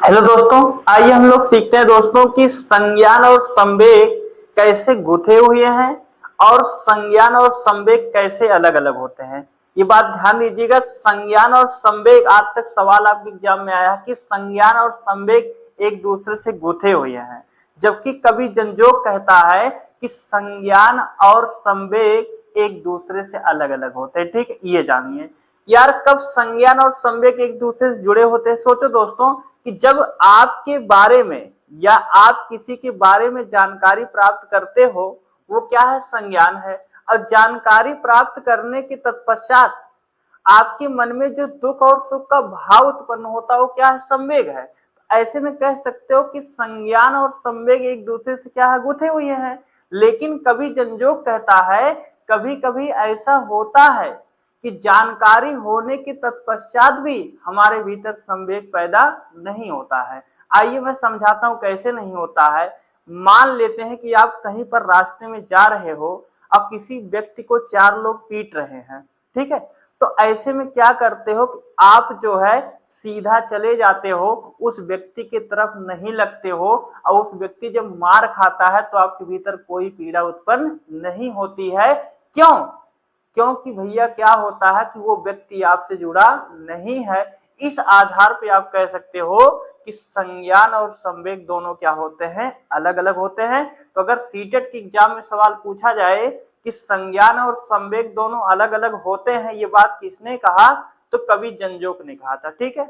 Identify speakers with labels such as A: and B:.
A: Hello दोस्तों, आइए हम लोग सीखते हैं दोस्तों कि संज्ञान और संवेग कैसे गुथे हुए हैं और संज्ञान और संवेग कैसे अलग अलग होते हैं। ये बात ध्यान दीजिएगा। संज्ञान और संवेग, आज तक सवाल आपके एग्जाम में आया कि संज्ञान और संवेग एक दूसरे से गुथे हुए हैं, जबकि कवि जंजोग कहता है कि संज्ञान और संवेग एक दूसरे से अलग अलग होते हैं। ठीक है, ये जानिए यार, कब संज्ञान और संवेग एक दूसरे से जुड़े होते हैं। सोचो दोस्तों कि जब आपके बारे में या आप किसी के बारे में जानकारी प्राप्त करते हो, वो क्या है, संज्ञान है। और जानकारी प्राप्त करने के तत्पश्चात आपके मन में जो दुख और सुख का भाव उत्पन्न होता है, वो क्या है, संवेग है। ऐसे में कह सकते हो कि संज्ञान और संवेग एक दूसरे से क्या है, गुथे हुए हैं। लेकिन कवि जंजोग कहता है कभी कभी ऐसा होता है कि जानकारी होने के तत्पश्चात भी हमारे भीतर संवेग पैदा नहीं होता है। आइए मैं समझाता हूं कैसे नहीं होता है। मान लेते हैं कि आप कहीं पर रास्ते में जा रहे हो और किसी व्यक्ति को चार लोग पीट रहे हैं, ठीक है। तो ऐसे में क्या करते हो कि आप जो है सीधा चले जाते हो, उस व्यक्ति की तरफ नहीं लगते हो, और उस व्यक्ति जब मार खाता है तो आपके भीतर कोई पीड़ा उत्पन्न नहीं होती है। क्यों? क्योंकि भैया क्या होता है कि वो व्यक्ति आपसे जुड़ा नहीं है। इस आधार पे आप कह सकते हो कि संज्ञान और संवेग दोनों क्या होते हैं, अलग अलग होते हैं। तो अगर सीटेट के एग्जाम में सवाल पूछा जाए कि संज्ञान और संवेग दोनों अलग अलग होते हैं, ये बात किसने कहा, तो कवि जंजोग ने कहा था। ठीक है,